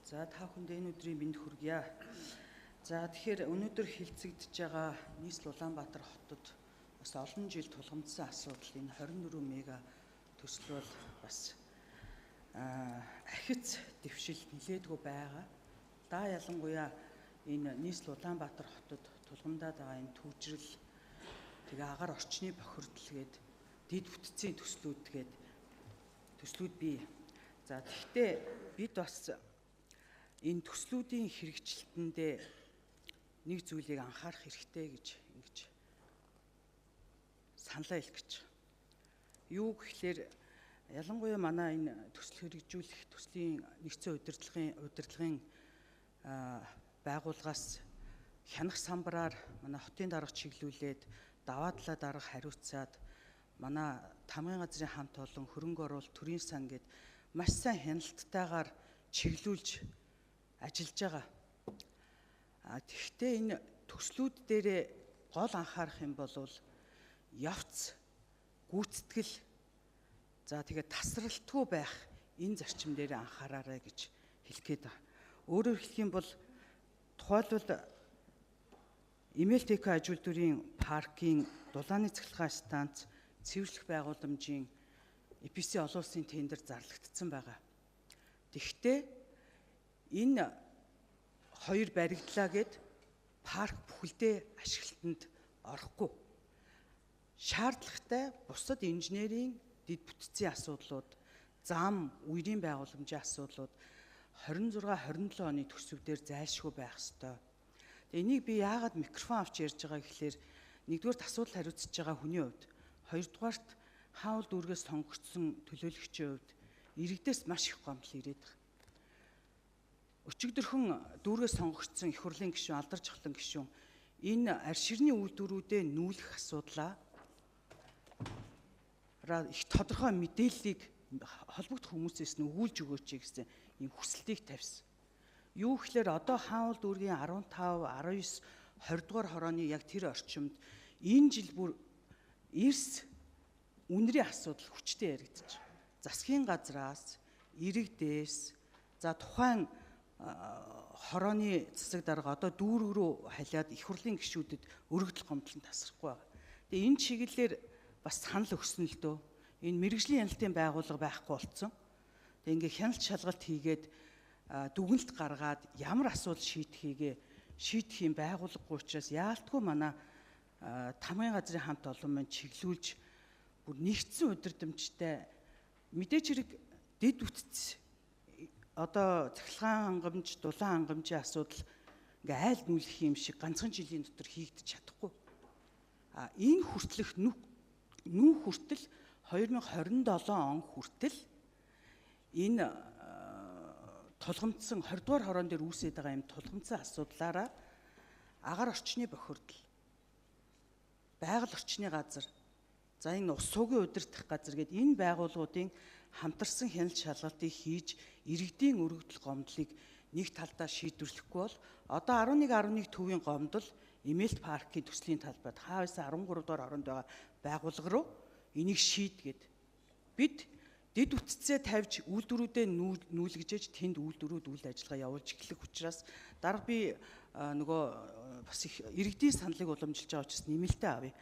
За та бүхэнд энэ өдрийн мэнд хүргье. За тэгэхээр өнөөдөр хилцэгдэж байгаа нийслэл Улаанбаатар хотод бас олон жил тулгамдсан асуудал энэ 24 мега төсөл бол бас ахиц дэвшил нилээдгүй байгаа. Да ялангуяа энэ нийслэл Улаанбаатар хотод тулгамдаад байгаа энэ түүжрэл тэгээ агаар орчны бохирдол гээд дэд бүтцийн төслүүд бий. За тэгвэл бид бас энэ төслүүдийн хэрэгжилтэндээ нэг зүйлийг анхаарах хэрэгтэй гэж ингэж саналаа илгэж. Юу гэхээр ялангуяа манай энэ төсөл хэрэгжүүлэх төслийн нэгдсэн удирдлагын байгууллагаас хянах самбараар манай хотын дарга чиглүүлээд даваадлаа дарга хариуцаад манай тамгын газрын хамт олон хөрөнгө оруулалт төрийн сан гээд маш сайн хяналтайгаар чиглүүлж ажиллаж байгаа. Тэгэхдээ энэ төслүүд дээрээ гол анхаарах юм бол явц, гүйцэтгэл, за тэгээд тасралтгүй байх энэ зарчим дээр анхаараарай гэж хэлэх гээд байна. Өөрөөр хэлэх юм бол тухайлбал Эмэлтэко аж үйлдвэрийн паркийн дулааны цахилгаан станц цэвэрлэх байгууламжийн EPC олон улсын тендер зарлагдсан байгаа. Тэгэхдээ энэ хоёр баригдлаа гэд парк бүхэлдээ ашиглалтанд орохгүй. Шаардлагатай бусад инженерийн дэд бүтцийн асуудлууд, зам, үерийн байгууламжийн асуудлууд 26-27 оны төсөвдөр зайлшгүй байх ёстой. Тэгээ энийг би яагаад микрофон авч ярьж байгаа гэхээр нэгдүгээр асуудал хариуцж байгаа хүний хувьд, хоёрдугаарт хаул дүүргээс сонгогдсон төлөөлөгчийн хувьд иргэдээс маш их гомдол ирээд байна. Өчигдөрхөн дүүргээс сонгогдсон их хурлын гишүүн, алдарч ахлан гишүүн энэ арь ширний үйлдвэрүүдэд нүүлгэх асуудлаа их тодорхой мэдээллийг холбогдох хүмүүсээс нь өгүүлж өгөөч гэсэн ийм хүсэлтийг тавьсан. Юу гэхээр одоо хаул дүүргийн 15, 19, 20 дугаар хорооны яг тэр орчимд энэ жил бүр эрс үнэрийн асуудал хүчтэй яригдчих. Засгийн газраас, иргэдээс, за тухайн хорооны засаг дарга одоо дүүрэг рүү халиад их хурлын гишүүдэд өргөдөл гомдлон тасрахгүй байгаа. Тэгээ энэ чиглэлээр бас санал өгсөн л дөө. Энэ мэргэжлийн хяналтын байгууллага байхгүй болсон. Тэгээ ингээ хяналт шалгалт хийгээд дүгнэлт гаргаад ямар асуудал шийдэх юм байгууллагагүй учраас яалтгүй манай тамгын газрын хамт олон маань чиглүүлж бүр нэгдсэн удирдамжтай мэдээч хэрэг дэд бүтц одоо цахилгаан хангамж, дулаан хангамжийн асуудал ингээ айл нүүлэх юм шиг ганцхан жилийн дотор хийгдэж чадахгүй. Энэ хүртэлх нүүх хүртэл 2027 он хүртэл энэ тулгамдсан 20 дугаар хороон дээр үүсээд байгаа юм тулгамдсан асуудлаараа агаар орчны бохирдол, байгаль орчны газар, за энэ ус суугийн удирдах газар гээд энэ байгууллагуудын хамтарсан хяналт шалгалтыг хийж иргэдийн өргөдөл гомдлыг нэг талдаа шийдвэрлэхгүй бол одоо 11.1 төвийн гомдол Эмэлт паркийн төслийн талбайд хаавс 13 дугаар хоронд байгаа байгууллага руу энийг шийдгээд бид дэд бүтцээ тавьж үйлдвэрүүдэд нүүлгэж тэнд үйлдвэрүүд үйл ажиллагаа явуулж эхлэх учраас дарга би нөгөө бас их иргэдийн саналыг уламжилж байгаа учраас нэмэлтээ авъя.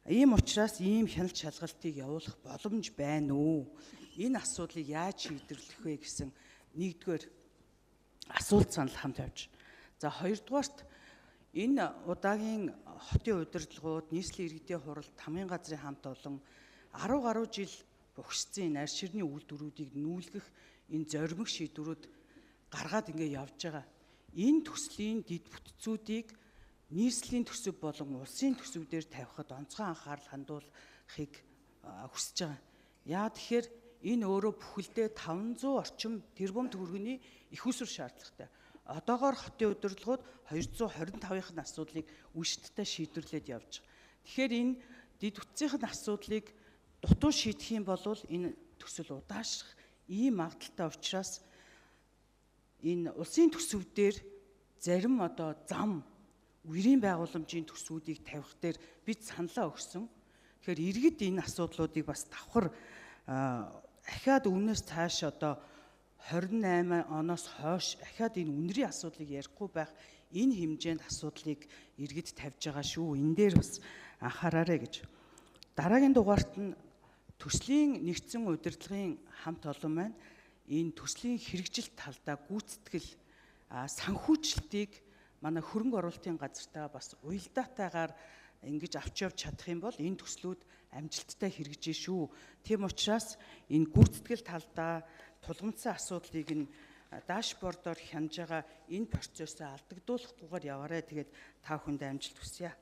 Ийм учраас ийм хяналт шалгалтыг явуулах боломж байна уу? Энэ асуудлыг яаж шийдвэрлэх вэ гэсэн нэгдүгээр асуулт санал хамт тавьж. За хоёрдугаарт энэ удаагийн хотын удирдлагууд, нийслэлийн иргэдийн хурал, тамгын газрын хамт олон 10 гаруй жил бухирдсан энэ арь ширний үйлдвэрүүдийг нүүлгэх энэ зоримог шийдвэрүүд гаргаад ингээ явж байгаа. Энэ төслийн дэд бүтцүүдийг нийслэлийн төсөв болон улсын төсөв дээр тавихад онцгой анхаарал хандуулахыг хүсэж байгаа. Яа тэгэхээр энэ өөрөө бүхэлдээ 500 орчим тэрбум төгрөгийн их усүр шаардлагатай. Одоогоор хотын удирдлагууд 225-ын асуудлыг үйлчлэлтэй шийдвэрлээд явж байгаа. Тэгэхээр энэ дэд бүтцийн асуудлыг дутуу шийдэх юм бол энэ төсөл удаашрах ийм магадaltaй учраас энэ улсын төсөв дээр зарим одоо зам, үерийн байгууламжийн төсвүүдийг тавих дээр бид саналаа өгсөн. Тэгэхээр иргэд энэ асуудлуудыг бас давхар ахаад өмнөөс цааш одоо 28 оноос хойш ахаад энэ үнэрийн асуудлыг ярихгүй байх энэ хэмжээнд асуудлыг иргэд тавьж байгаа шүү. Энэ дээр бас анхаараарай гэж. Дараагийн дугаарт нь төслийн нэгдсэн удирдлагын хамт олон маань энэ төслийн хэрэгжилт талдаа гүйцэтгэл санхүүжилтийг манай хөрөнгө оруулалтын газартаа бас уялдаатайгаар ингэж авч явж чадах юм бол энэ төслүүд амжилттай хэрэгжиж шүү. Тийм учраас энэ гүйцэтгэл талдаа тулгымдсан асуудлыг нь дашбордоор хянаж байгаа энэ процессыг алдагдуулахгүйгээр яваарай. Тэгээд та бүхэнд амжилт хүсье.